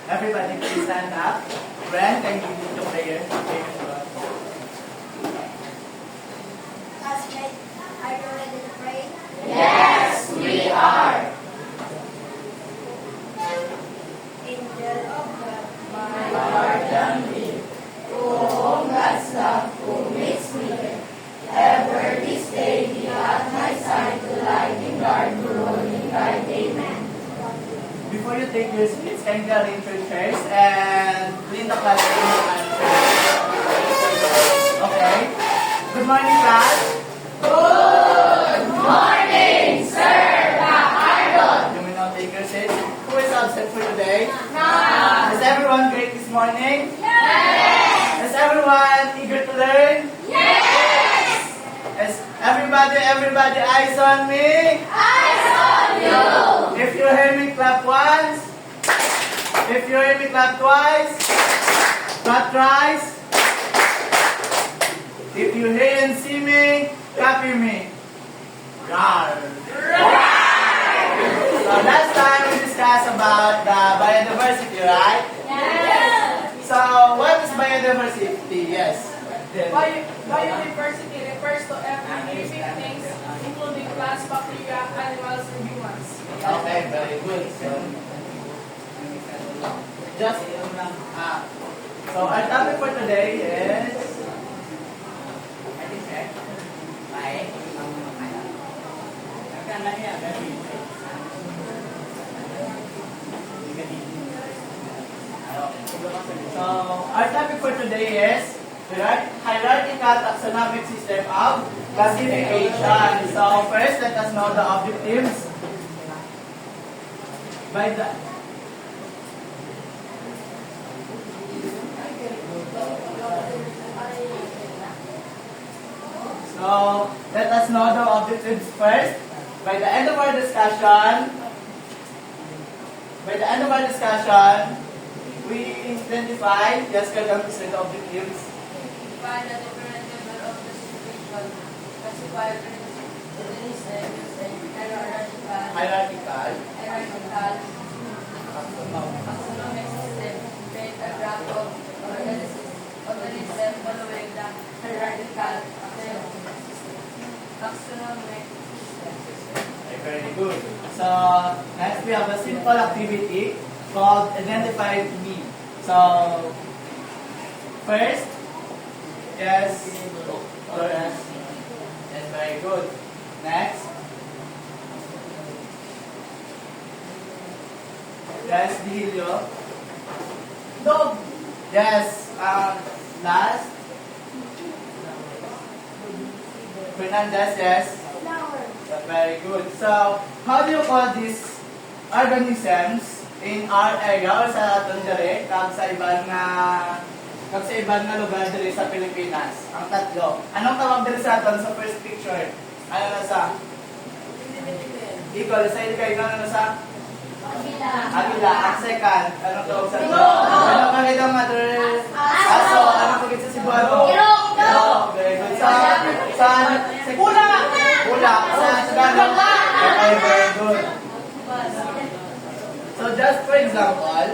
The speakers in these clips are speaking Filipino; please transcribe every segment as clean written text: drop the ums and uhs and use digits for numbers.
Everybody please stand up. Friend, can you lead the prayer? Classmates, are you ready to pray? Yes, we are. Angel of God, My guardian dear, to whom God's love who makes me live. Ever this day be at my side to light and guard, to rule and guide. Amen. Before you take your seats, can you arrange your chairs and clean the classroom and okay. Good morning, class. Good morning, Sir Arnold. You may now take your seats. Who is absent for today? None. Is everyone great this morning? Yes. Is everyone eager to learn? Yes. Is everybody eyes on me? Eyes on you. If you hear me, clap once. If you hear me, clap twice. Clap thrice. If you hear and see me, copy me. Rawr. So last time we discussed about the biodiversity, right? Yes. So what is biodiversity? Yes. Biodiversity refers to every living things, including plants, bacteria, animals, and humans. Okay, very good. So, just so our topic for today is so our topic for today is hierarchical taxonomic system of classification. So first, let us know the objectives. By the So let us know the objectives first. By the end of our discussion, we identify, yes, Kagam is the objectives. Define the different level of classification, classify organism using hierarchical, taxonomic system, create a graph of organism following the hierarchical taxonomic system. Okay, very good. So next we have a simple activity called identify me. So first, yes, yes, very good. Next, yes, Dihilio. Dog. Yes. Last, Fernandez. Yes. flower, Very good. So, how do you call these organisms in our area or sa aton dire kag sa ibang lugar dire sa Pilipinas? Ang tatlo. Anong tawag dire sa aton sa first picture? Ano na sa? Equal. Sa ilkay ano na sa? Agila. Ang second. Anong tawag sa aton? Ano pakita mother? Aso. Anong pakita sa Cebuano? Irong. Very good. Sa Pula. Sa Tagalog. Okay, very good. So just for example,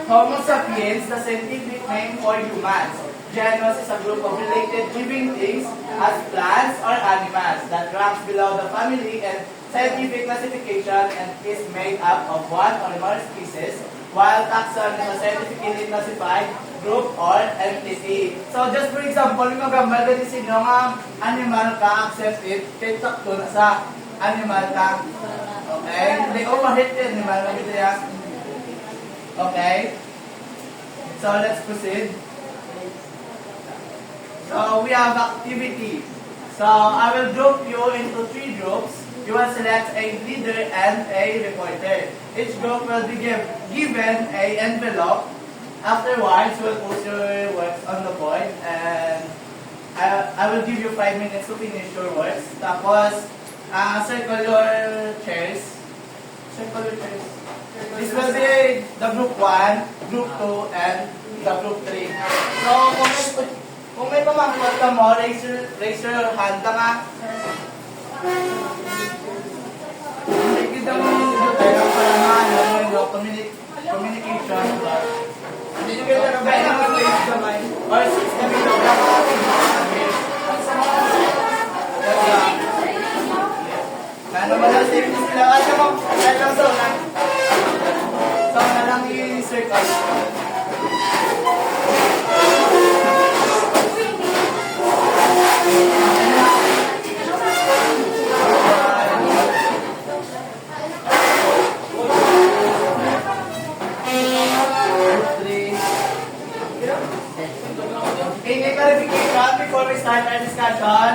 Homo sapiens, the scientific name for humans. Genus is a group of related living things as plants or animals that ranks below the family and scientific classification and is made up of one or more species, while taxon is a scientifically classified group or entity. So just for example, yung magambal ka din nga animal ka, accept it, titak to na sa animal ka. Okay? Hindi ko mahit yun, animal ka dito yan. Okay? So let's proceed. So we have activity. So I will group you into 3 groups. You will select a leader and a reporter. Each group will be given a envelope. Afterwards, we'll post your works on the board and I will give you 5 minutes to finish your works. Tapos, circle your chairs. Circle your chairs. This will be the group 1, group 2, and the group 3. So, kung may pamangkot ka mo, raise your hand lang ah. Hindi kita mo yung tayo para maano, communicate. communication, but hindi nyo kaya nabay na mga ladies gamay, or 6 na below, ano ba lang safety sila? Kasi mo, kahit lang sa ulan. So, na lang i-circle. Okay, clarification before we start our discussion.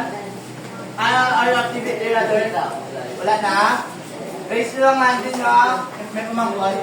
Our activity rather. Wala na? Raise nyo lang hand nyo if may pumangkot.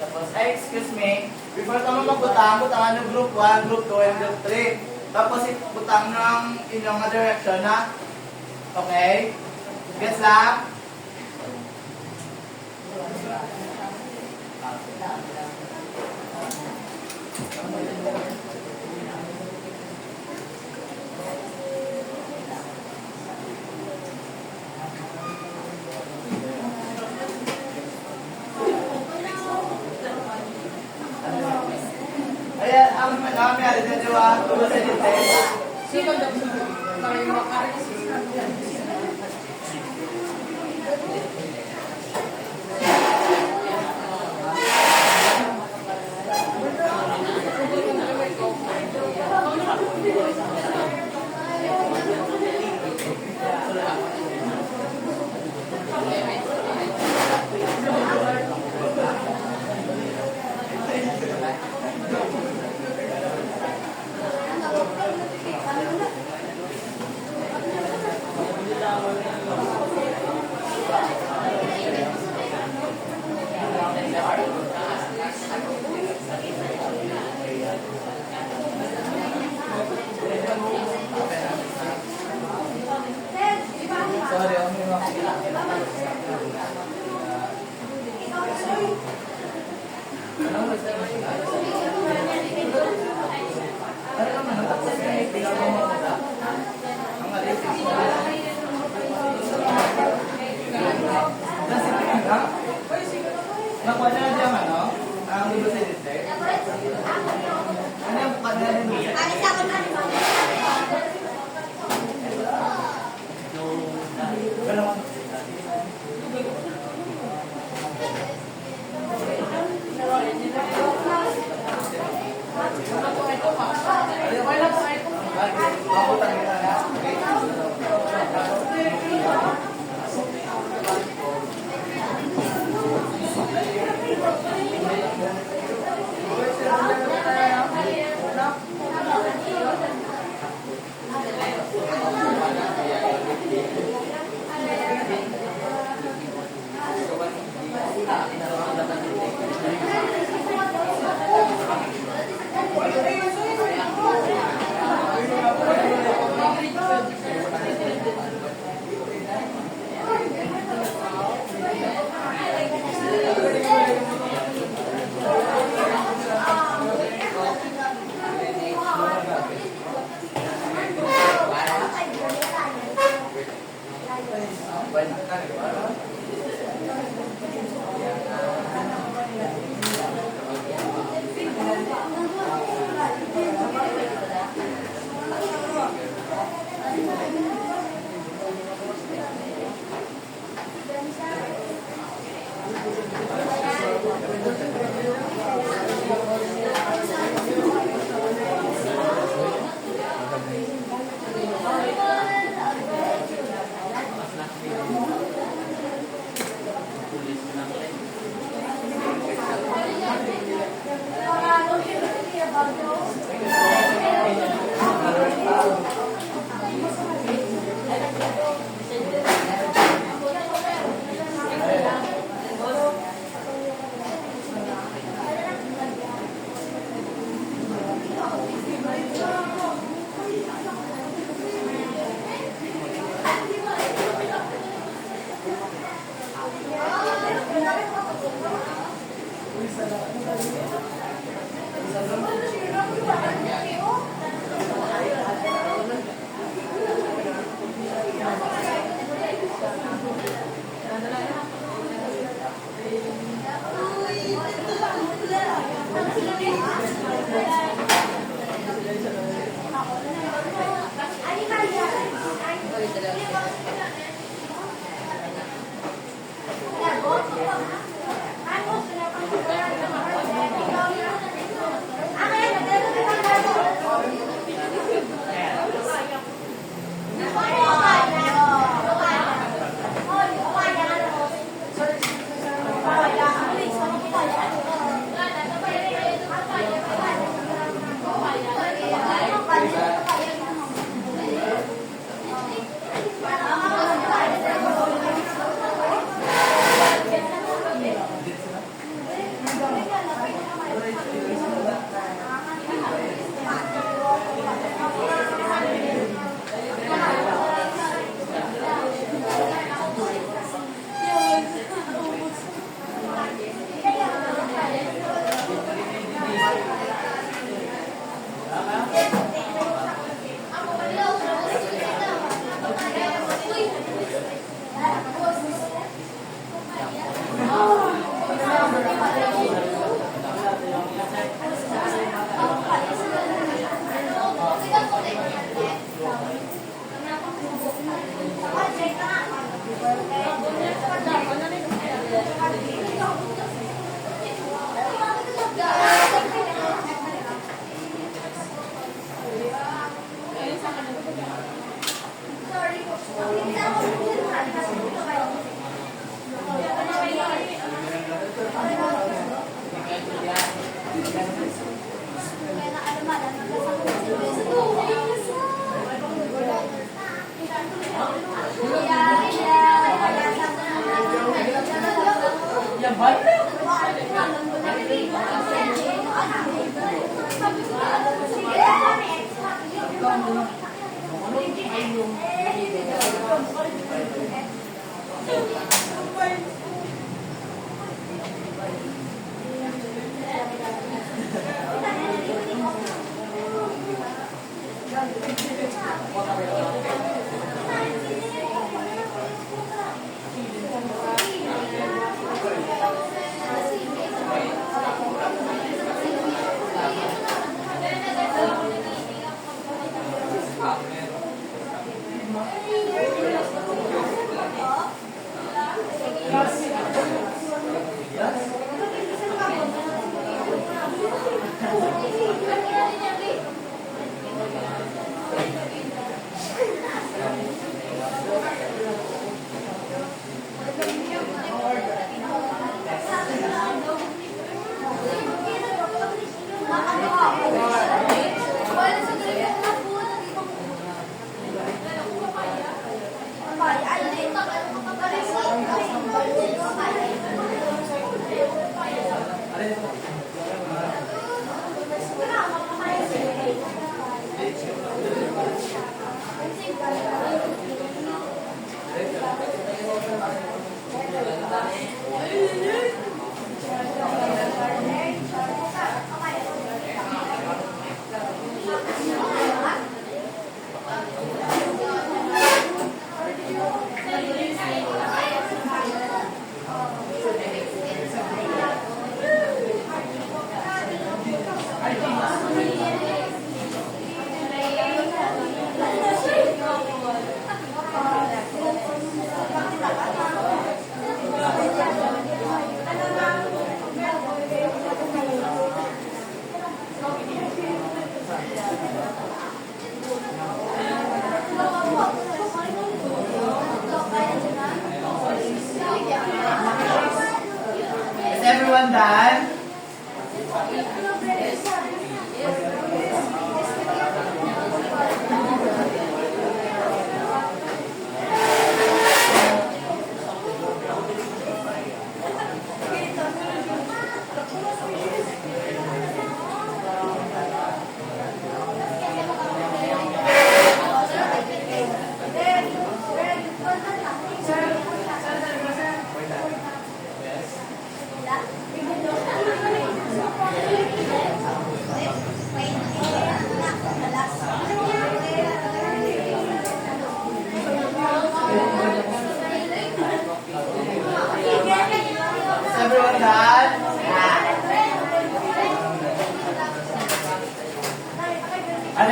Tapos, ay, excuse me, before ka mo magbutang, butangan ng group 1, group 2, and group 3. Tapos, butang ng inyong direction na. Okay? Gets lang? Ayan, ang nangyari dyan, di ba? Tulo sa detail. Sino daw tayo makaris?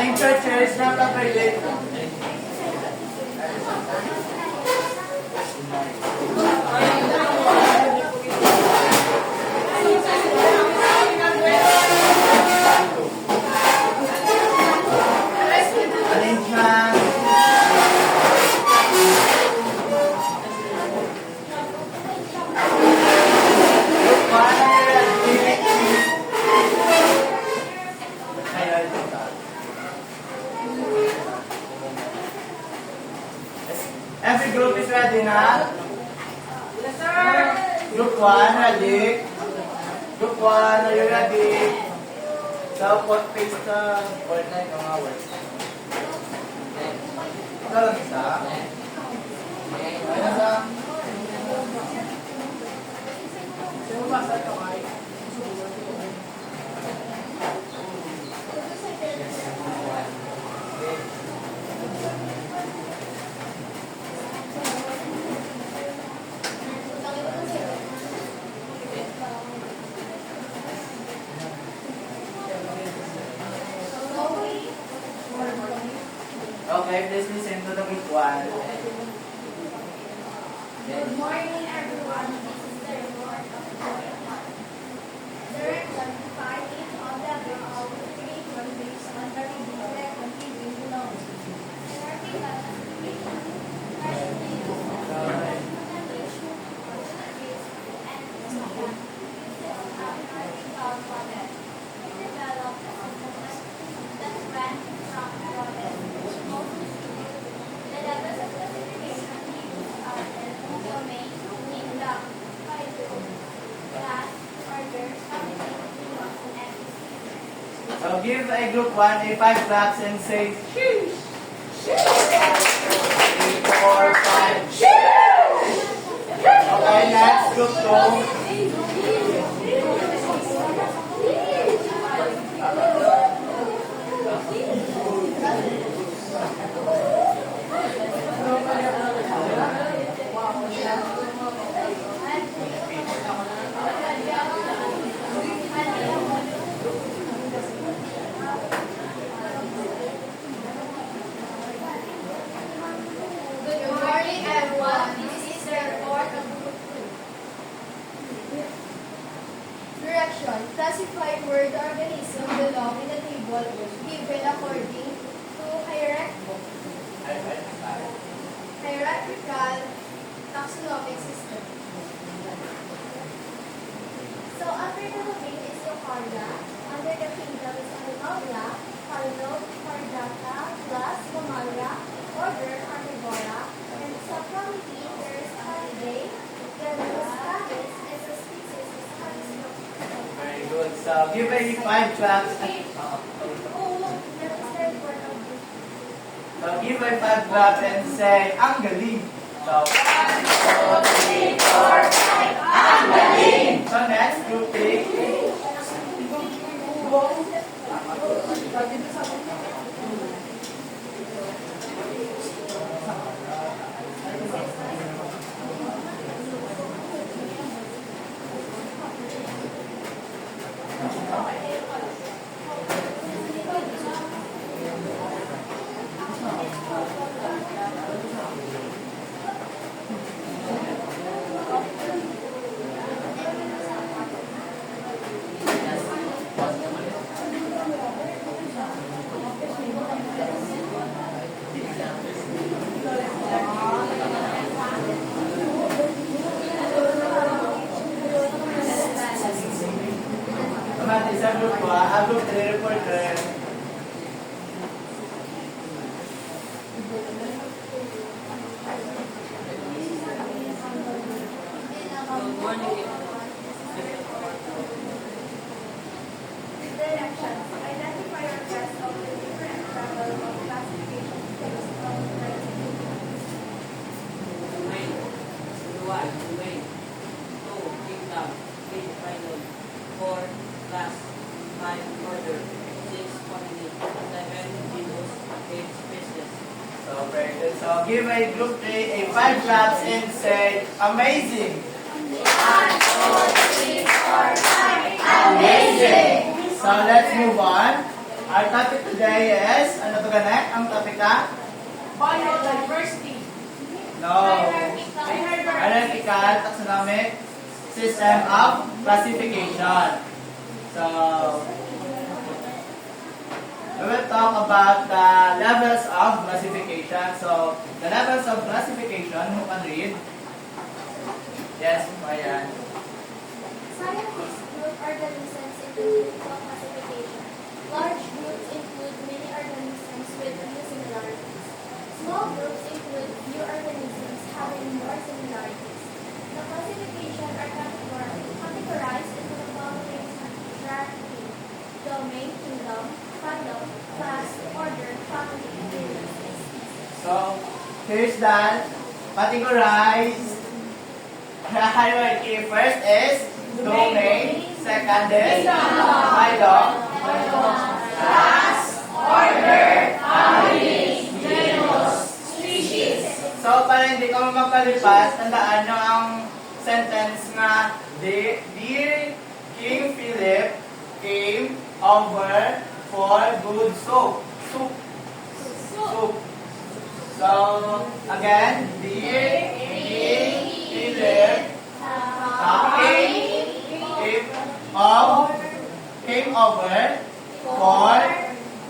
Arrange your chairs na properly. Arrangement. Group 1, are you ready? Ayun. Every group is ready na? Yes, sir. Group 1, ready? Group 1, are you ready? So, put paste the word na yung mga words. Ito lang isa. Ayun isa. Sino ba sa ito ay? Okay, please listen to the group 1. Good morning, everyone. This is the report of the weather. Direction 5 of the of the three based on the reading continuing below. Starting classification, currently used as a representation of the states and India. This is a article model. It developed as a system that ran from the model. The levels of classification used are domain, English, class, order, something, and So, give a group 1 a 5 claps and say, sheesh. 3, 4, 5, sheesh. Okay, next, group 2. Good morning, everyone. This is the report of Group 2. Direction. Classify word organism belong in the table given according to hierarchical taxonomic system. So, under the domain is Eukarya. Under the kingdom is Animalia, Phylum, Chordata, class, Mammalia, order, Carnivora, and subfamily there is Canidae, genus Canis, and the species is Canis. Very good. So, give a 5 claps. So, give a 5 claps and say, ang galing. So, 1, 2, 3, 4, 5, ang galing. So, next, group 3. Sa group 1, group 3 reporter. Directions. Identify or test of the different level of classification based on criteria. Domain. 1. Domain. 2. Kingdom. 3. Phylum. 4. Class. 5. Order. 6. Family. 7. Genus. 8. Species. So, very good. So, give a group 3 a 5 claps and say, amazing. 1, 2, 3, 4, 5. Amazing. So, let's move on. Our topic today is, ano to ganek? Ang topic na? Biodiversity. No. Hierarchical taxonomic system of classification. So, we will talk about the levels of classification. So, the levels of classification, who can read? Yes, ayan. Scientists group organisms into groups of classification. Large groups include many organisms with few similarities. Small groups include few organisms having more similarities. The classification are categorized into the following hierarchy: domain, kingdom, phylum, class, order, family, genus, and species. So, here's the categorized hierarchy. First is domain, second is phylum, Class, order, family, genus, species. So, para hindi ka mapalipas, tandaan nyo ang sentence nga, Dear King Philip came over for good soup. Soup. So, again, Dear King Philip came over for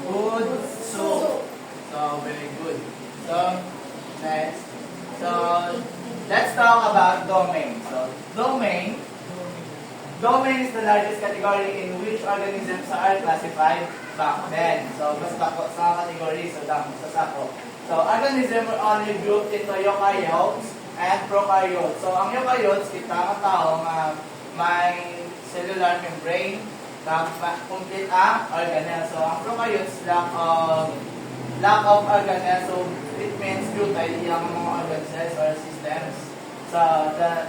good soup. So, very good. So, next. So, let's talk about domain. So, domain is the largest category in which organisms are classified back then. So, basta ko sa category, so sa sako. So, organisms are only grouped into eukaryotes and prokaryotes. So, ang eukaryotes, kita ang tao may cellular membrane na complete ang organelle. So, ang prokaryotes, lack of organelle. So, it means futile yung mga organ cells or systems. So,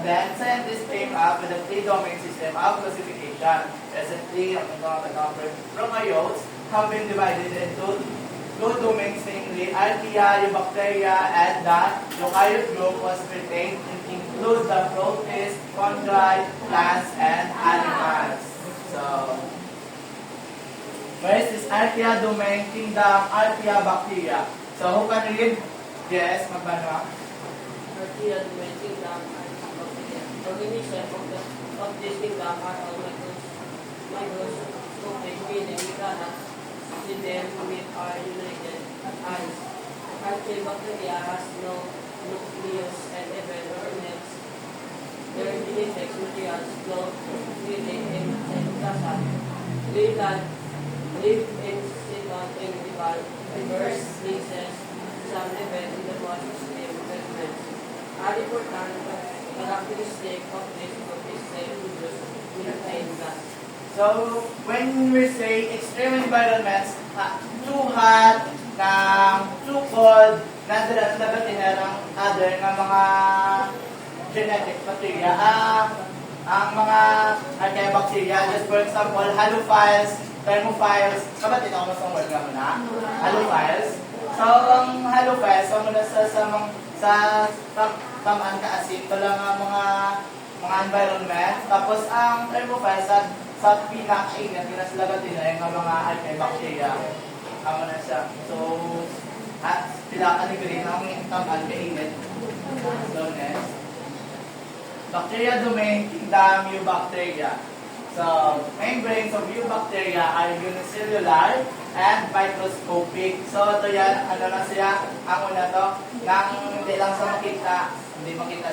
then scientists came up with a three-domain system of classification. Recently, ang prokaryotes have been divided into two domains, namely archaea, eubacteria, and the eukaryote group was retained and include the protists, chondri, plants, and animals. So, first is archaea domain, kingdom, archaea, bacteria. So, who can read? Yes, magbano? Archaea, domain, kingdom, and bacteria. Organisms of this kingdom are all microscopic, meaning we cannot see them with our united eyes. Archaebacteria has no nucleus and even organelles. Their genetic materials flow freely in cytoplasm. Live in second individual reverse cases, some even in the most extreme segments. An important characteristic of this group is the reduced methane gas. So, when we say extreme environments, too hot, too cold, nandun ng other ng mga genetic bacteria, ang mga archaebacteria, just for example, halophiles, thermophiles, kabatit ako mas ang word nga muna, halophiles. So, ang halophiles, so muna sa tamaan kaasin, wala nga mga environment. Tapos, ang thermophiles, sa pinaka-ingat, pinasalagatin na yung mga archaebacteria. Amo na siya. So, pila ni green ang tamaan kaingat. So, next. Bacteria domain, kingdom, eubacteria. So, membranes of eubacteria are unicellular and microscopic. So, ito yan, ano na siya, ang una to, nang hindi lang sa makita,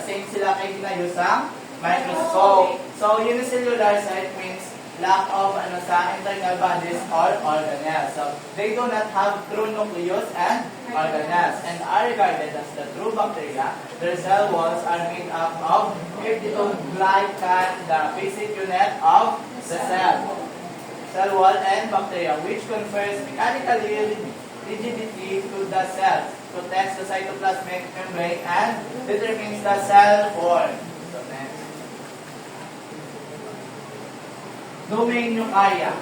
same sila kay ginayusang microscope. So, unicellular site means lack of sa internal bodies or organelles. So, they do not have true nucleus and organelles and are regarded as the true bacteria. Their cell walls are made up of peptidoglycan, the basic unit of the cell wall and bacteria, which confers mechanically rigidity to the cell, protects the cytoplasmic membrane, and determines the cell form. So, next. Domain eukarya.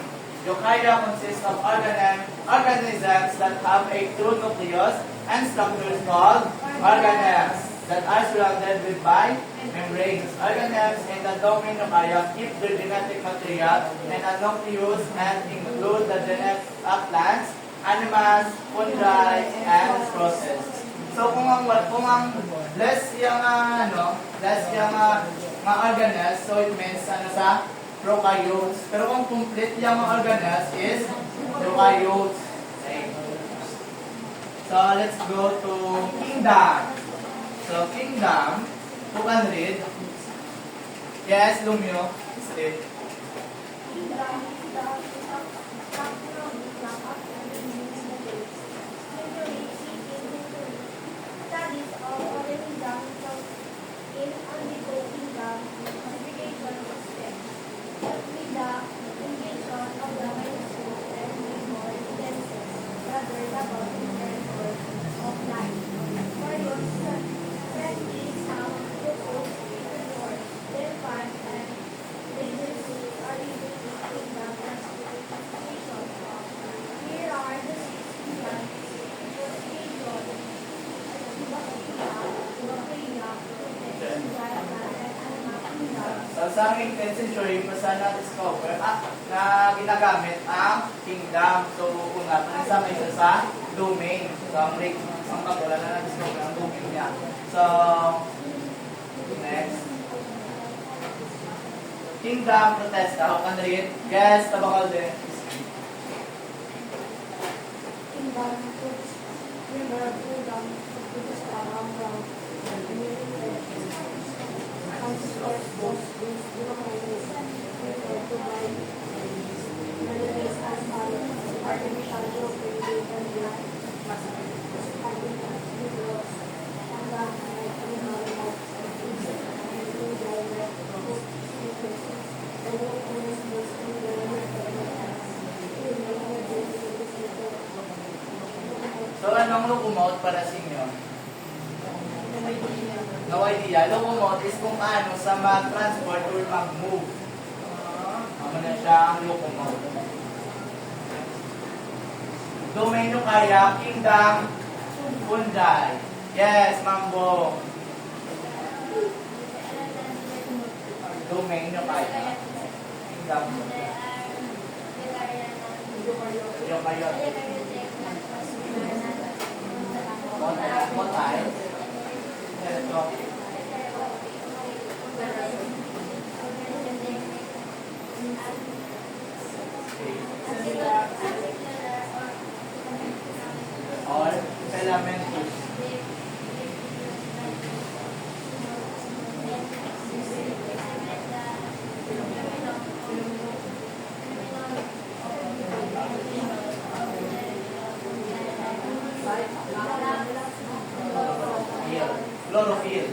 Eukarya consists of organisms that have a true nucleus and structures called organelles that are surrounded with by membranes. Organelles in the domain eukarya keep their genetic material and a nucleus and include the plants, animals, fungi, and process. So kung ang less yung mga organelles, so it means sa prokaryotes. Pero kung complete yung mga organelles is eukaryotes. Okay. So let's go to kingdom. So kingdom, who can read? Yes, Lumio. Sleep. Studies of organisms in undergoing the classification system. With the invention of the microscope and the more intensive, rather the boundary of life. For instance, scientists have proposed before their plants and agencies are using the classification. Here are the 6 plants So sa 18th century, basta na-discover na ginagamit ang kingdom. So una, sa isa sa domain. So ang kagulan na na-discover ang domain niya. So, next. Kingdom protesta. How can read? Yes, tabakal din. So, anong locomote para sa inyo? No idea. Locomote is kung ano sa mag-transport or mag-move. Ano na siya ang locomote. Domain nyo kaya, kingdom, fungi. Yes, mambo. Domain nyo kaya. Kingdom. Yung kayo. What time? Ito. Or filamentos. Chlorophyll.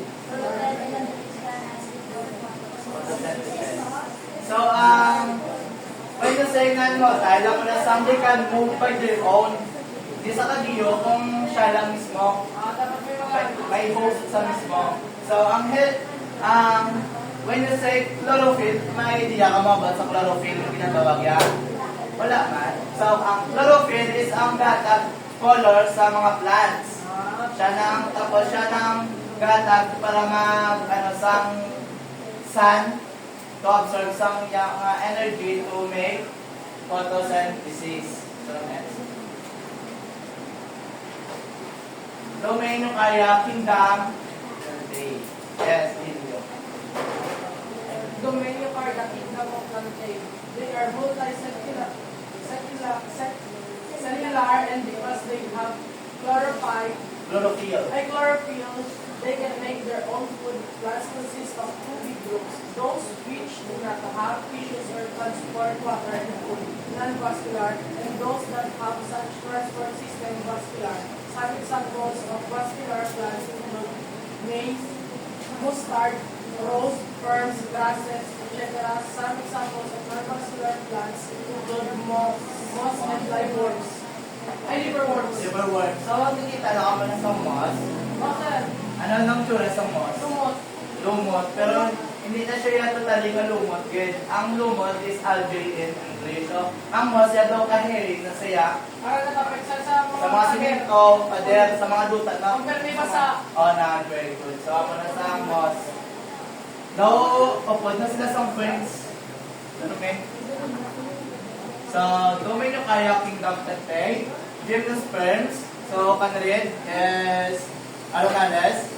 So, when you say nga mo, dahil ako na somebody can move by their own, di sa kadiyo kung siya lang mismo, may host sa mismo. So, when you say chlorophyll, may idea ka mo ba sa chlorophyll yung ginatawag yan? Wala man. So, ang chlorophyll is ang gatag color sa mga plants. Tapos siya ng gatag para sang sun to absorb some energy to make photosynthesis. So, next. Domain ng kaya, kingdom, plantae. Yes, Ilio. Domain are the kingdom of plantae. They are multicellular and because they have chlorophyll, they can make their own food. Plants consist of 2 big groups. Those which do not have tissues or transport water and food, non-vascular, and those that have such transport system, vascular. Some examples of vascular plants include maize, mustard, rose, ferns, grasses, etc. Some examples of non-vascular plants include moss and liverworts. Liverworts. Liverwort. So, nakikita na ako na sa moss. Okay. Ano nang tsura sa moss? Lumot. Lumot. Pero, hindi na siya yan totally nga lumot. Good. Ang lumot is algae in English. So, ang moss yan daw kaheri na siya. Para nakapeksa sa Sa mga simento, pader, sa mga duta na. Compare may basa. Oh, na, very good. So, ako na sa moss. Daw, upod na sila sa friends. Ano, okay? So, domain yung kaya kingdom Tetei, gymnosperms. So, can read is Arocales.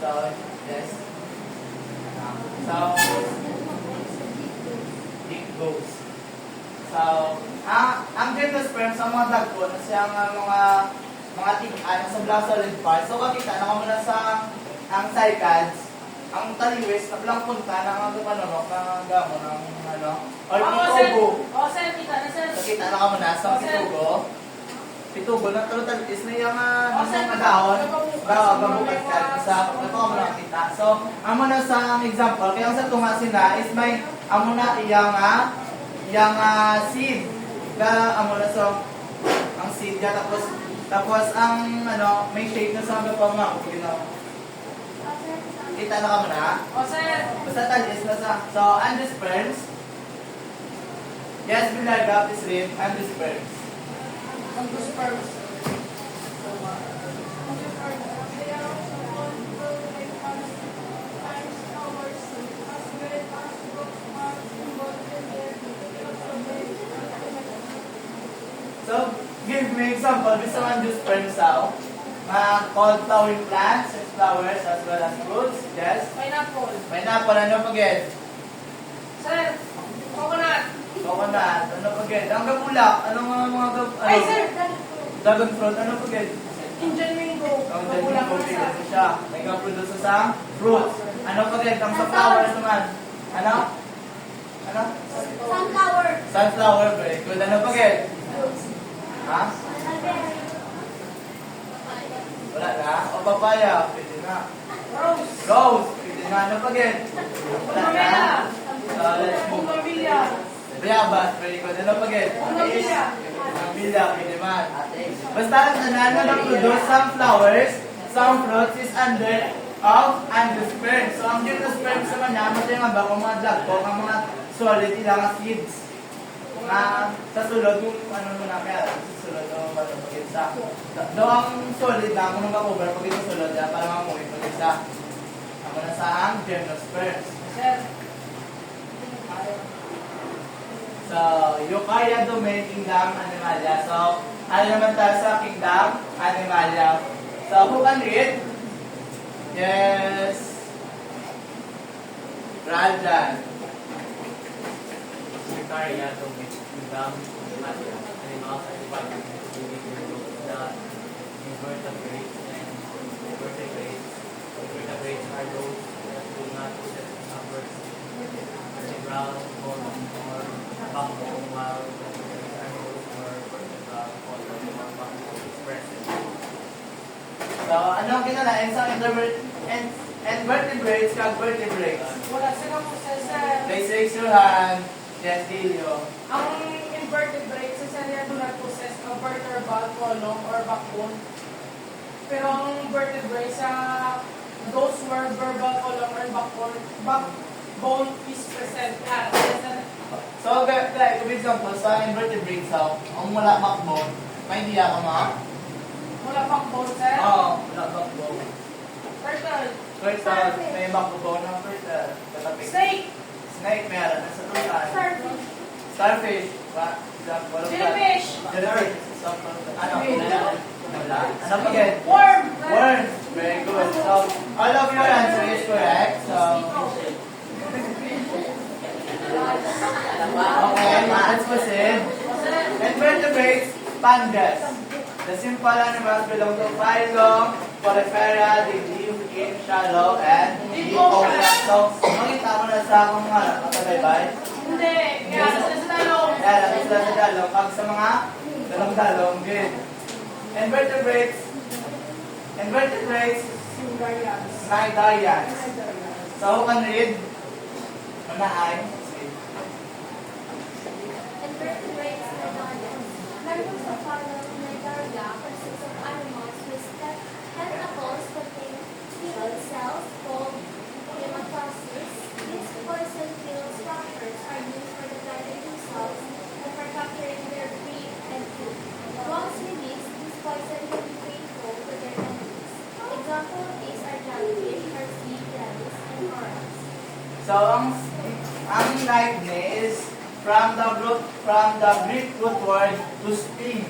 So, yes. So, it goes. So, ang gymnosperms sa mga dagko na siyang mga tig-an sa black solid part. So, kakita na muna sa ang cycles, ang taliwis na blank punta ng ano ng gamo ng ano or pitugo. Oh, sir, kita na, sir. Kakita na muna sa pitugo. Pitugo na talis na yung mga dahon. Gabukas ka sa ito ka muna kita. So, ang muna sa example, kaya sa tunga sila is may ang muna iyang seed. Ang muna sa ang seed niya tapos ang ano may shape na sa mga pamang. Kita na ka muna. Oh, sir. Basta talis na sa so angiosperms. Yes, Bilarga is rin angiosperms. Angiosperms. So, give me example. Gusto mo angiosperms sao? Mga cold flowering plants and flowers as well as fruits. Yes. Pineapple. Pineapple, ano pa again? Sir, coconut. Coconut, ano pa again? Ang gabulak, anong Ay, sir, dragon fruit, ano pa again? Indian mango. Ang Magulang dragon na fruit, sa. ito siya. May gapulo sa fruits. Ano pa again? Ang sa flowers naman. Ano? Ano? Sunflower. Sunflower, very good. Ano pa again? Ha? Wala na? O papaya, pwede na. Rose. Rose, pwede na. Ano pa again? Wala na? So, let's move. Bumamilya. Bayabas, very good. Ano pa again? Bumamilya. Bumamilya, pwede man. Basta ang produce some flowers, some fruits is under of angiosperms. So, ang gymnosperms naman niya, matay nga ba kung mga dagko, ang mga solid ilang seeds. Na sa sulod, yung ano mo na kaya, sa sulod, o ba ito pag-isa. Daw ang solid na, kung nag-cover pag ito sulod, para mamuhin pag-isa. Ako na sa ang gymnosperms. Sir. So, Eukarya domain, kingdom, animalia. So, ano naman tayo sa kingdom, animalia. So, who can read? Yes. Rajan. Eukarya domain, kingdom, animalia. Animals are divided into two major groups, the invertebrates and vertebrates. Invertebrates are those that do not possess numbers, vertebral column or backbone, while vertebrates are those where vertebral column or backbone is present. So, ano ang kinalain sa invertebrates kag vertebrates? Wala sila po, sir. Please raise your hand. Yes, Dilio. Ang invertebrates, sir, yan do not possess a vertebral column or backbone. Pero ang vertebrates, those where verbal column or backbone is present. Yes, sir. So, like, for example, sa invertebrates, ang wala backbone, may idea ka ma? Wala backbone, sir. Oo, wala backbone. Turtle. Turtle, may backbone ng turtle. Katapik. Snake. Snake, meron. Nasa tutan. Starfish. Starfish. Ba? Example. Jellyfish. Jellyfish. Example. Ano? Wala. Ano pa again? Worm. Worm. Very good. So, all of your answer is correct. So, okay, let's proceed. Invertebrates, pandas. The simple animals belong to phylum, Porifera, they live in shallow and deep ocean. So, makita mo na sa akong mga katabaybay. Hindi. Kaya sa dalong. Kaya lang sila sa dalong, pag sa mga dalong-dalong, good. Invertebrates, Singarians. cnidarians. So, who can read? Manaay. So, ang knife ni is from the Greek root word to sting.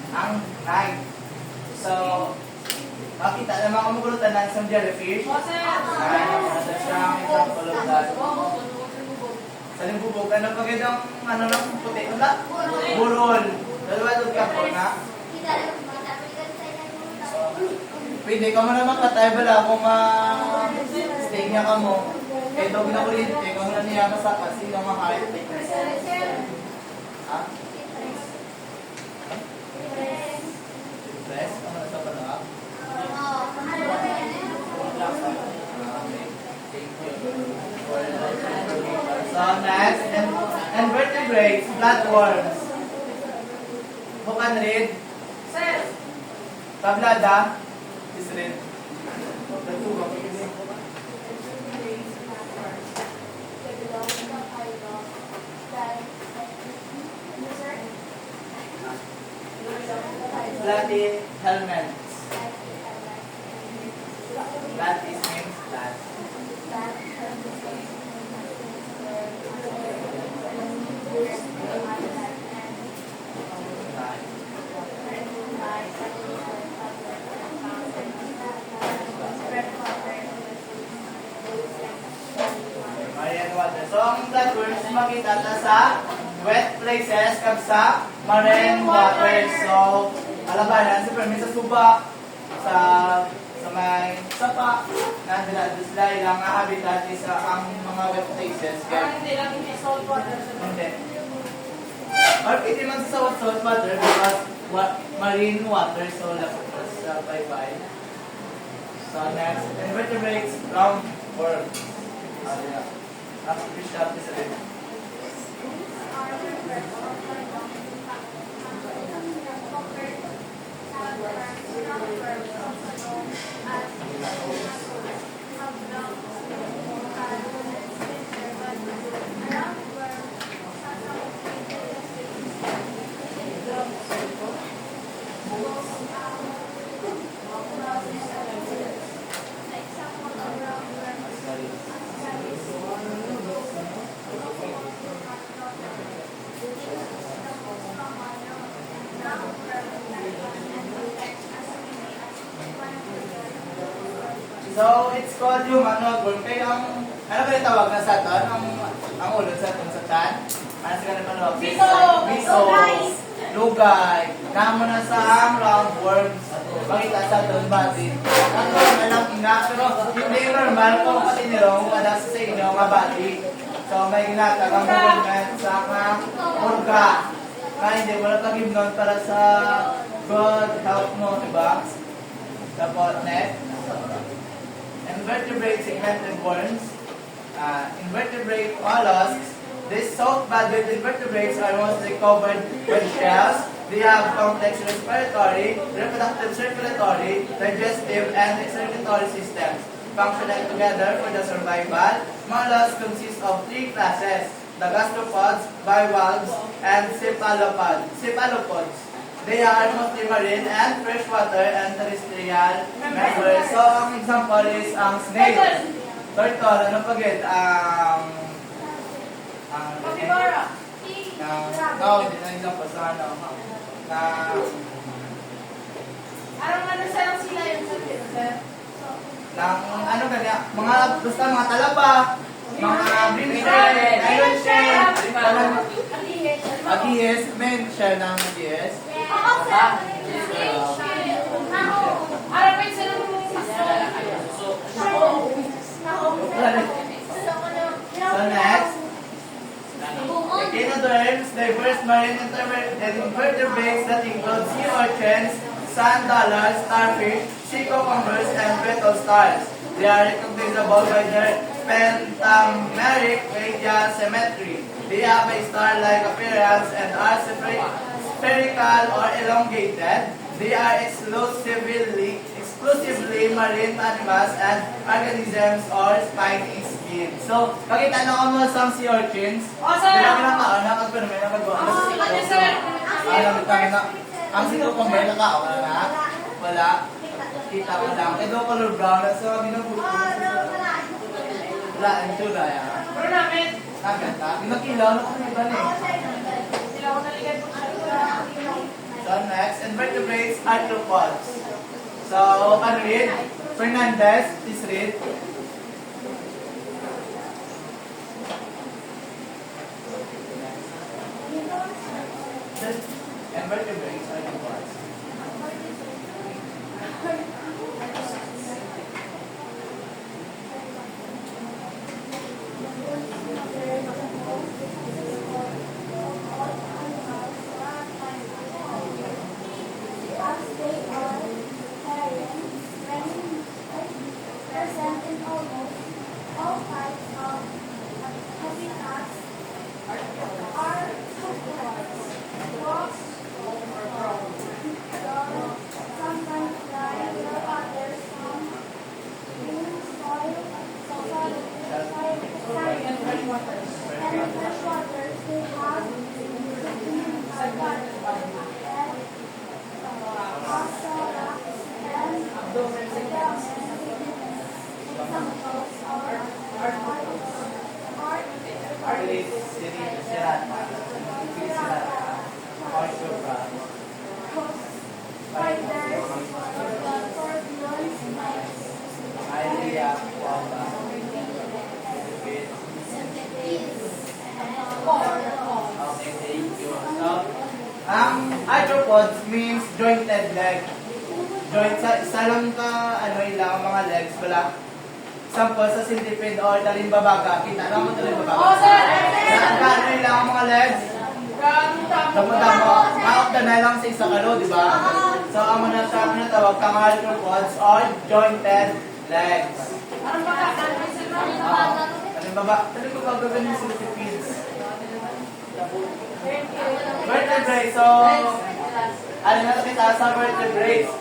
Ang knife. So, makita naman kung magulutan ng isang jellyfish. Ito siya ang example of that. Sa limbubog, ano pag itong ano lang puti? Wala? Burol. Dalawa doon ka po na. Pwede ka mo naman katay bala kung stay niya ka mo. Kaya ito ginakulit, kung na niya masakas, hindi ka ma-heart. Ha? Stress? Ano na sa pala? So next, invertebrates, flatworms. Who can read? Tablada is read. Flatty helmets. Flat is named flat. Marine water. So, ang flatworms makita ta sa wet places kag sa marine water. So, alabanan sa permis sa suba, sa may sapa, nandila sila ilang habitat sa ang mga wet places. Hindi lang hindi salt water sa Hindi. Or pwede man sa salt water because marine water, so lakas sa bye-bye. So next, invertebrates, roundworms. Fish up is rin. So, it's called yung worm. Kaya ano ba yung tawag na sa ton? Ang ulo sa ton sa tan? Ano sa ganun manok? Biso. Lugay. Kamo na sa ang roundworms. Makita sa ton bati. Ano, alam nga. Pero hindi normal kung pati nilong kada sa inyo nga bati. So, may ginatagang movement sa mga orga. Na hindi mo nagkagibnon para sa good health mo, diba? Tapos, next. Invertebrate segmented worms, invertebrate mollusks. These salt-bodied invertebrates are mostly covered with shells. They have complex respiratory, reproductive, circulatory, digestive, and excretory systems. Functioning together for the survival, mollusks consist of three classes: the gastropods, bivalves, and cephalopods. They are mostly marine and freshwater and terrestrial members. So, ang example is ang snake. Turtle, ano pa gid? Hindi na example sa ano. sila yun sa sir? Ano kanya? Basta mga talaba, mga brimstone, iron shell, agiyes, men shell ng agiyes. So next, echinoderms, diverse marine invertebrates that include sea urchins, sand dollars, starfish, sea cucumbers, and petal stars. They are recognizable by their pentameric radial symmetry. They have a star-like appearance and are spherical or elongated. They are exclusively marine animals and organisms or spiny skin. So, kakita na ko mo sa sea urchins. Sir! Di ba kinakaon na kag-perme na kag-gawa? Ang sito kong may nakaon na? Wala. Kita ko lang. Ito color brown na so ginabuto. Wala, ang tuna yan. Pero namin, Naganda. Pinakilaw na kung iba eh. sila ko naligan po siya. So next, invertebrates, arthropods. So, ano read? Fernandez, please read. Invertebrates, arthropods. As they are present in almost all types of habitats, are walks, sometimes fly, while others come in soil, And fresh waters. and fresh waters. They have also rocks and Abdomen segments. examples are Please, sirata. Please, sirata. Arthropods. spiders, scorpions, snakes, Idea, Wamba. Okay, thank you. So, ang arthropods means jointed leg. Joint sa isa lang ka ano ilang ang mga legs wala. Example sa centipede or talimbabaga. Kita na mo talimbabaga. Oo, sir! Ano ilang ang mga legs? Tamo-tamo. Maot na lang sa isa kalo, di ba? So, ang mga tawag kang arthropods or jointed legs. Anong baka? Talimbabaga ganun yung centipedes. Vertebrates. So, ano na kita sa vertebrates?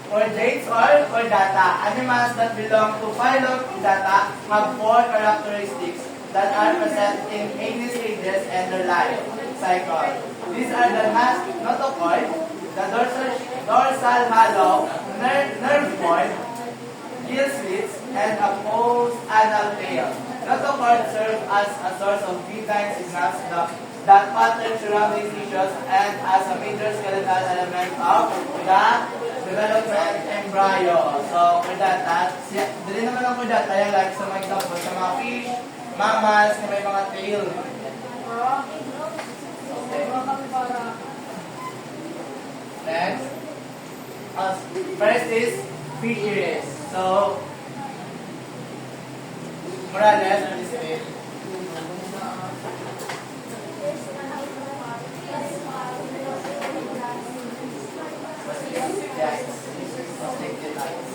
Chordates or chordata. Animals that belong to phylum Chordata have four characteristics that are present in any stages in their life cycle. These are the notochord, the dorsal hollow, nerve point, gill slits, and a post-anal tail. Notochord serve as a source of feline signals that pattern surrounding tissues and as a major skeletal element of the development embryo. So, chordata, dili naman ang chordata yung like sa mga example sa mga fish, mammals na may mga tail. Next, first is fisheries. So, Morales, participate. Yes. Take the lights.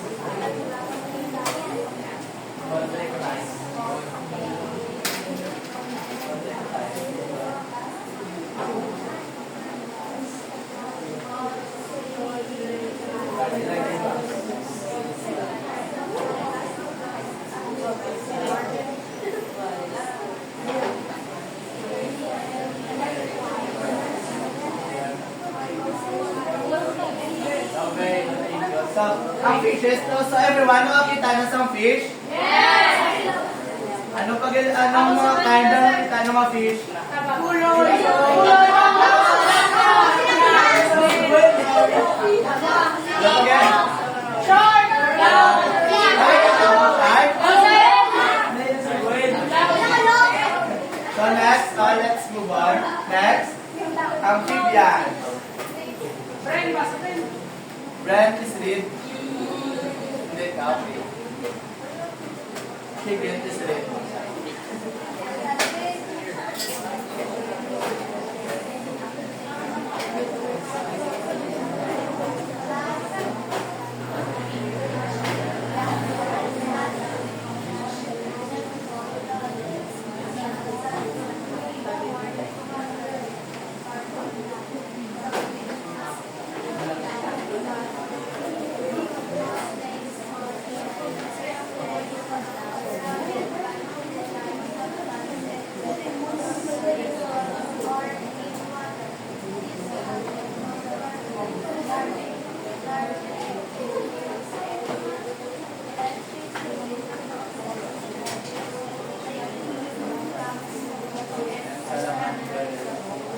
Don't recognize. Don't Okay, thank you. So, ang fishes, so everyone, nakakita na sa fish? Yes! Ano mga kind na nakita ng mga fish? Look again. So next, let's move on. Next, amphibian. Brand is red. Hindi, coffee. Chicken is red.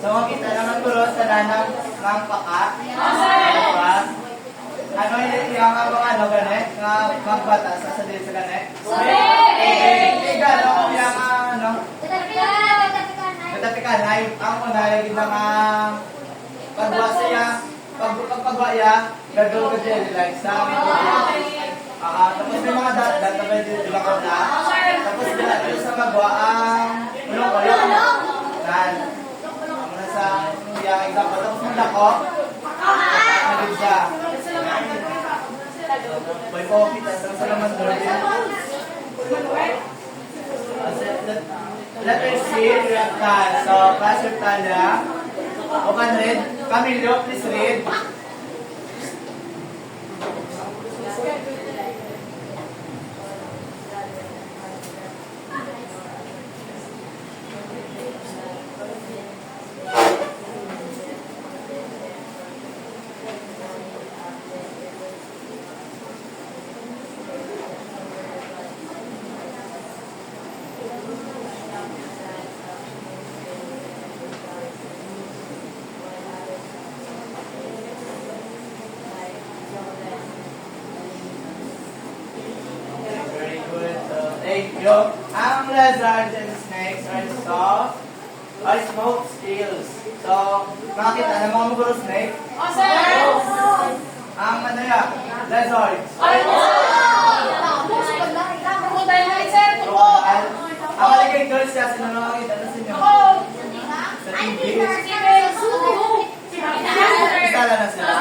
So, makita naman ko ron sa nanang ng paka. Diba? Ano yung mga ano gani? Nga magbata sa din sa gani? Eh, gano yung ano? Katapikan, ang una lagi na pagwa siya, pagwa ya, gagawin ka dyan, like sa tapos may mga data ba dito mga kabla? Tapos dito sa magwa ang ulong-ulong. Nan. Muna sa yung example. Tapos muna ko, nagib siya. Boy po, kita sa naman doon. Letter C, rectal. So, class rectal ya. O kan read. Camilo, please read. Very good. Thank you. Ang lizards and snakes are soft or smoke scales. So, makita na mga muguro snake. Ang ano yan? Lizards. Crocodile. Ang alligators siya, sino na makita na sa inyo? Sa TV. Isala na sila.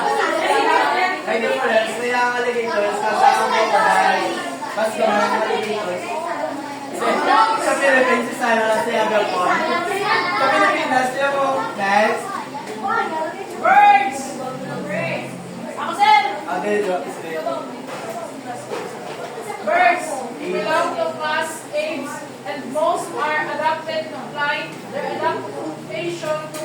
May difference. Kaya ang alligators, kasi ang crocodile, mas gano'n ang alligators. Kasi sa Philippines, isala na siya gagawin. Sa Pilipinas, siya mo, next. Birds! Okay, joke is great. Birds belong to class apes and most are adapted to flight. Their adaptation to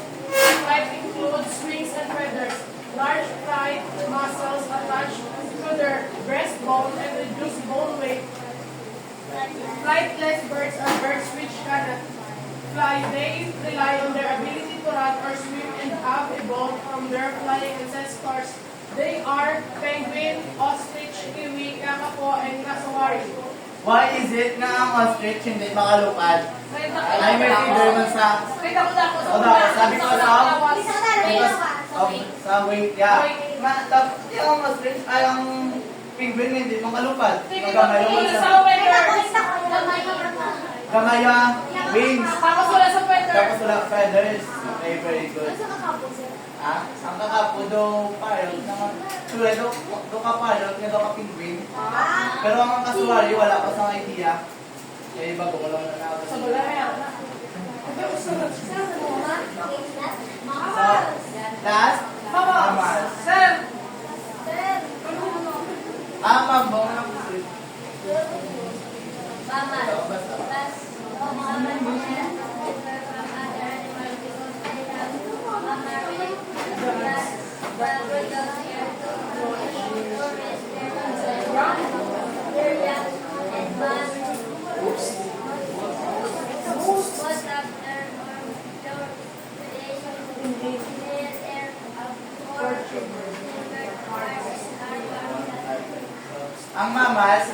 flight includes wings and feathers, large flight muscles attached to their breastbone and reduce bone weight. Flightless birds are birds which cannot fly. They rely on their ability to run or swim and have evolved from their flying ancestors. They are penguin, ostrich, kiwi, kakapo, and kasawari. Why is it na ang ostrich hindi makalupad? Ay, may figure man sa... Sabi ko sa weight, yeah. Yung ostrich ay ang penguin hindi makalupad. Magamay yung gamay ang wings. Tapos wala sa feather. Tapos wala feathers. Okay, very good. Ang kakapo do parang naman. Sure, do ka parang, do ka penguin. Pero ang kasuwari, wala pa sa idea. Kaya iba ko lang na natin. Sa balaya. So, last, mamas. Sir! Magbong ng pusit. Ang mamas,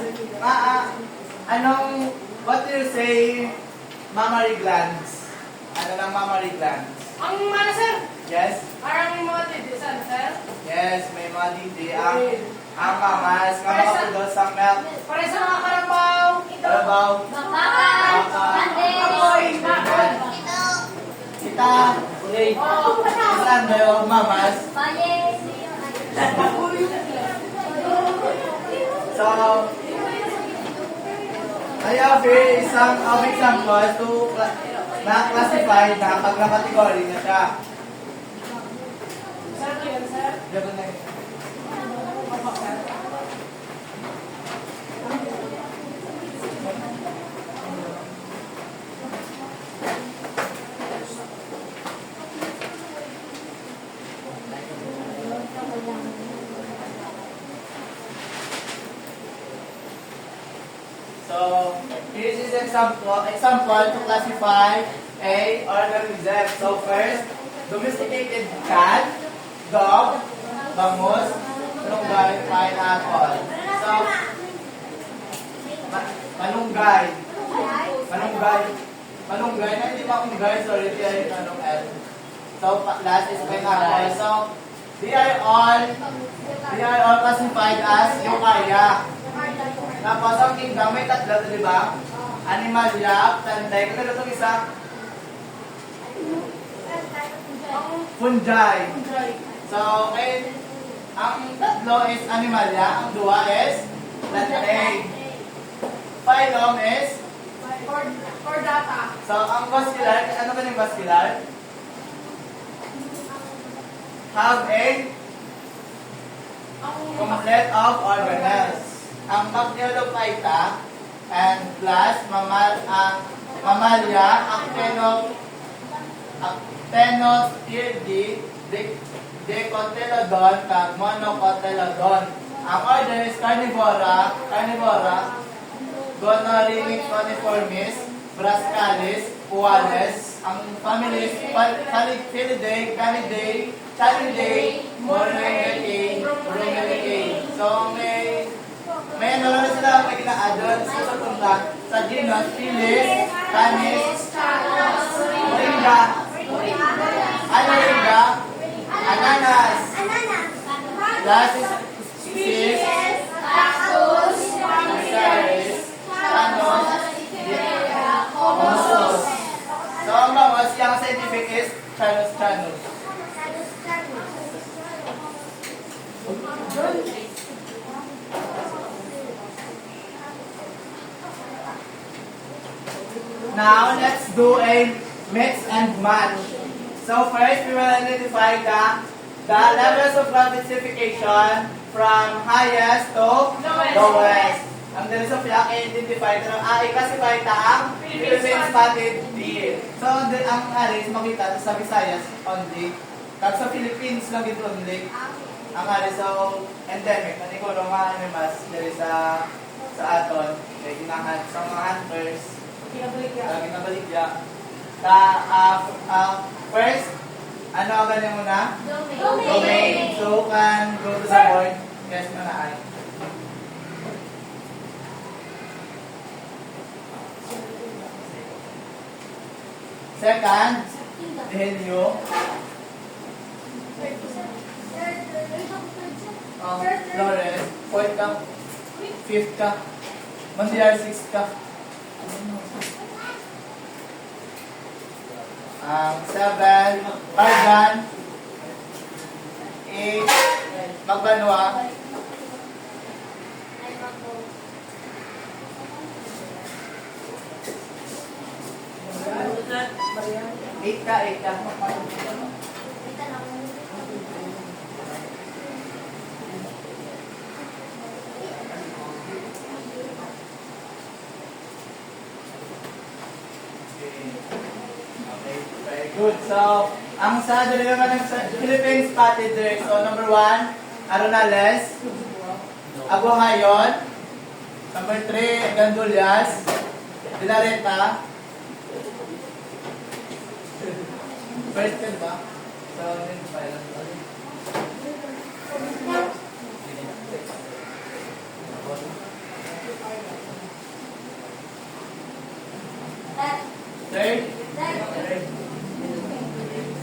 what do you say, mammary glands? Ano ng mammary glands? Ang mana, sir? Yes? Parang mga titisan, sir? Yes, may mga didi. Ang mamas, kapag sa milk, Pare sa mga karabaw. karabaw, Apoy. kita, isan ba yung mamas? So, I have here isang example to na-classify na pag na-category na siya. Sir, ito yan, sir? Diyan na yun. So, here is example to classify A. Organism. So first, domesticated cat, dog, bangus, malunggay, pineapple. So, malunggay. Malunggay na hindi makunggay, sorry, kaya yung anong L. So, last is pineapple. So, they are all classified as eukarya. Tapos, ang kingdom may tatlo, di ba? Animalia, Plantae, kaya itong isa, fungi. So, okay, ang tatlo is Animalia, ang dua is Plantae. Phylum is Chordata. so, ang vascular, ano ba yung vascular? Have a complete of organelles. Ang Bacterophyta and plus Mammalia, Actinostiridae, Dicotyledon, kag Monocotyledon. Ang order is Carnivora, Gonorrhinic coniformis, Brascalis, Puales. Ang family is Phallidae, Canidae, Chalidae, Bromeliaceae. So may ano na sila may gina-add sa punta sa genus Felis, Canis, Moringa, Moringa, Ananas. Last is Cactus, Mercedes, Thanos, Mosus. So ang bangos, yung scientific is Chanus. Now, let's do a mix and match. So first, we will identify the levels of classification from highest to lowest. Ang dali sa pila i-identify ito ng i-classify ang Philippine Spotted Deer. So, ang aris makita sa Visayas only. Kag sa Philippines lang ito only. Ang aris sa endemic. Ano ko mga animals dali sa aton. Kaya ginahan sa mga hunters. Kinabaligya. First, ano ang ganyan muna? Domain. So, can go to the board. Yes, muna ay. Second, Helio. Flores. Fourth ka. Fifth ka. Mondial, sixth ka. 7, Pargan. 8, Magbanwa. Eight ka. Okay, very good. So, ang sa dali naman ng Philippine Spotted Deer. So, number 1, Aronales. Aguahayon. Number 3, Gandulias. Dinareta. First ka ba? So, yun pa lang. Third?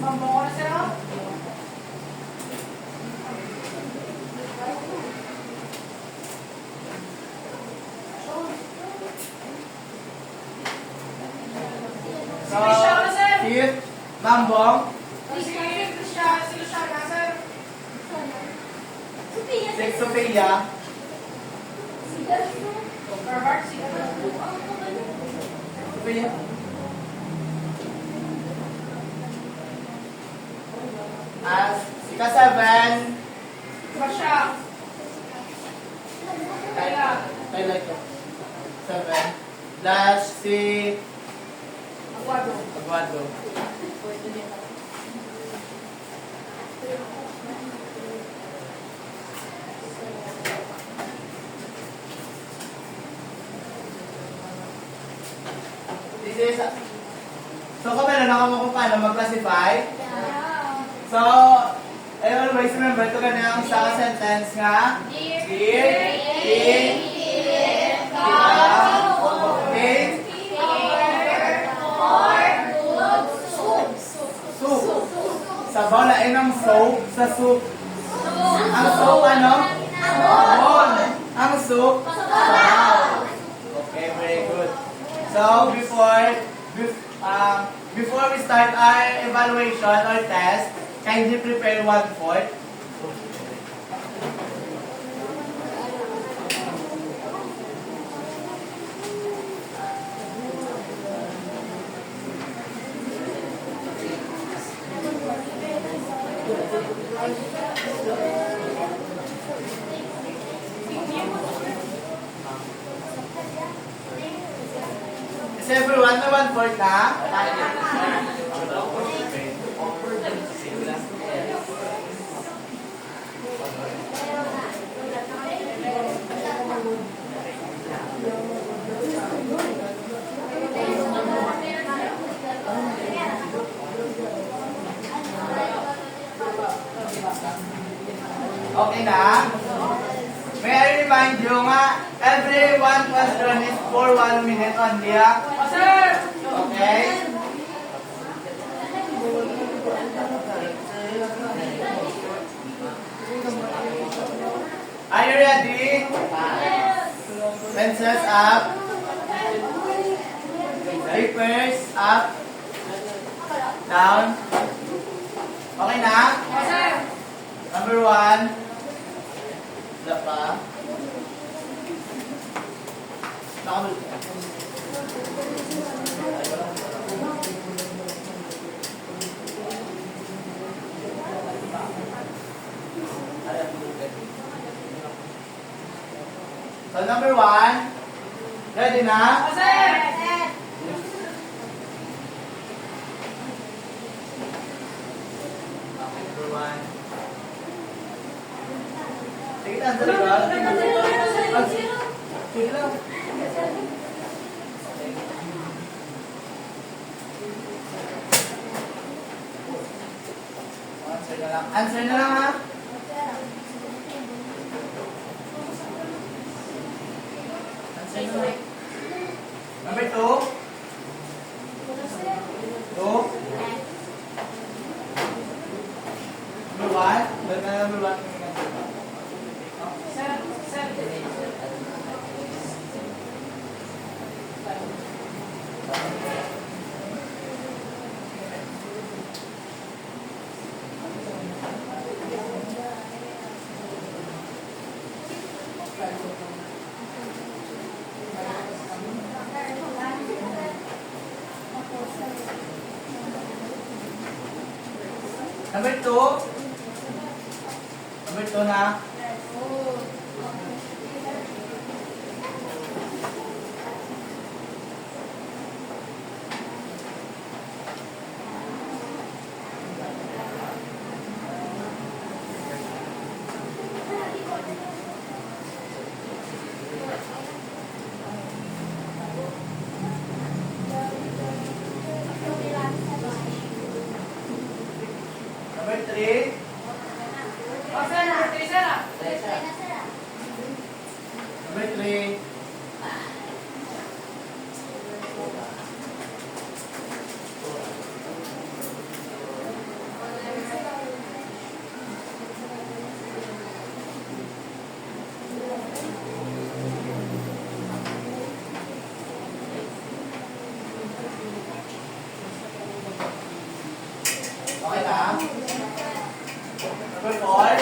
Mambo ko na sila. So, fifth, Mambong. Si Luciana, sir. Sixth, Sophia. Herbert, si Sophia. As ika-7, Masya. Kayla ito. 7. Last, si Aguado. Aguado. This is, so kung meron ka mo kung paano mag-classify? So, I always remember ito ganang sa sentence nga. Dear, King, soup. Sabaw na ng soap sa soup. Ang soap ano? Sabon. Ang soup? Sabaw. Okay, very good. So, before we start our evaluation or test, kindly prepare 1/4. Is everyone na 1/4 na? Okay na? May I remind you nga, every one question is for 1 minute only. Okay? Are you ready? Pencils up. Papers up. Down. Okay na? Number 1. Wala pa. Nakabalik ka. So number 1. Ready na? Number 1. Sige lang, dali ka. Sige lang. Answer na lang. Answer na lang ha. Answer na lang. Number 2. 2. Number 1. Dali na number 1. Number 2. Number 2 na. Number 3. Number 3. Okay na? Number 4.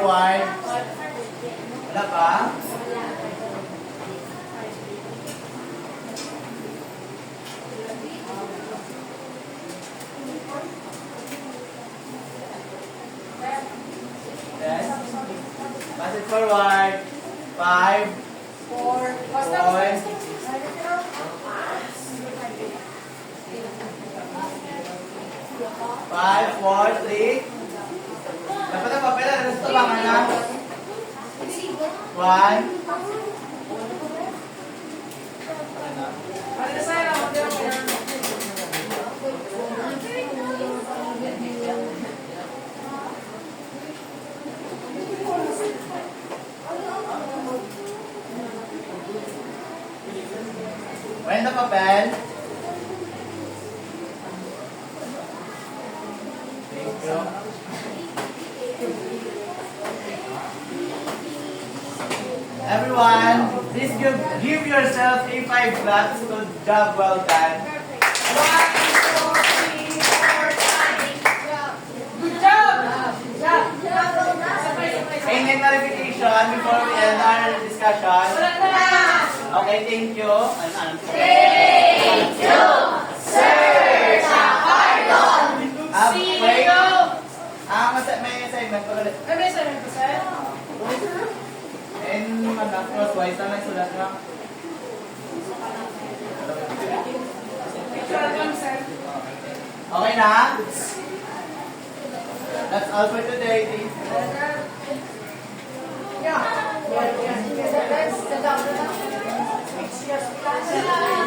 forward. Wala pa? Yes. Pass it forward. 5, 4. Basta 4, 5, 4, 3. Dapat ang papel na gusto lang na. 1. Ano sa'yo lang, magdira ko yan. When the papel. Thank you. Everyone, please give yourself a 5 claps. Good job, well done. 1, 2, 3, 4, 5. Good job! Good job! Any clarification before we end our discussion? Wala na! Okay, thank you. Thank you, Sir Chacardo. See Wait. you! May assignment pa ulit. Ano yung sabi ko sa'yo? And crosswise na lang sulat mo. Picture at lang, sir. Okay na? That's all for today. Thank you. Yeah. That's the doctor. Next year's class.